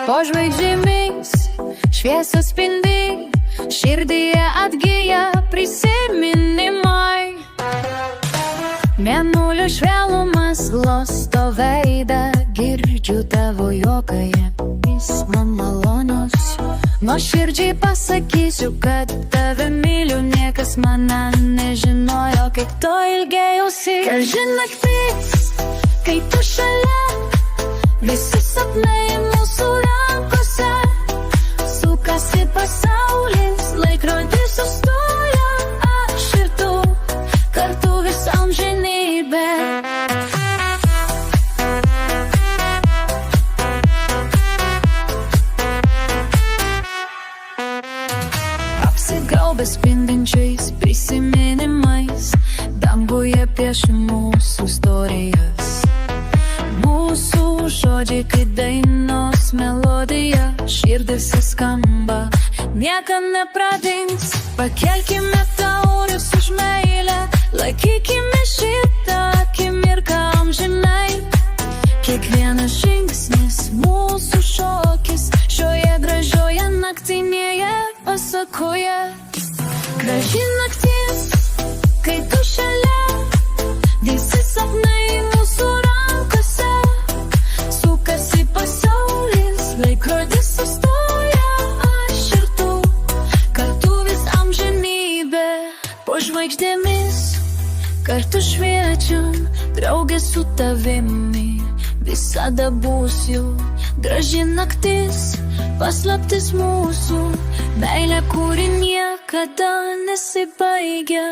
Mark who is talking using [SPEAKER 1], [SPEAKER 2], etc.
[SPEAKER 1] Po žvaigždėmis šviesos spindi, širdyje atgyja prisiminimai. Mėnulio švelnumas glosto veidą, girdžiu tavo juoką, jis man malonus. Nuoširdžiai pasakysiu, kad tave myliu, niekas mane nežinojo, kaip to ilgėjausi. Graži naktis, kai tu šalia, visi sapnai mūsų rankose. Sukasi pasaulis, laikrodis sustoja, aš ir tu, kartu visą amžinybę. Apsigaubęs spindinčiais prisiminimais, danguje pieši mūsų istorijas. Mūsų žodžiai kaip dainos melodija, širdis skamba, niekam nepradings. Pakelkime taures už meilę, laikykime šitą akimirką amžinai. Kiekvienas žingsnis mūsų šokis, šioje gražioje naktinėje pasakoje. Graži naktis, kai tu šalia, visi sapnai mūsų rankose. Sukasi pasaulis, laikrodis sustoja, aš ir tu, kartu vis amžinybė. Po žvaigždėmis kartu šviečiam, draugė su tavimi visada būsiu. Graži naktis, paslaptis mūsų, meilė, kuri niekada nesibaigia.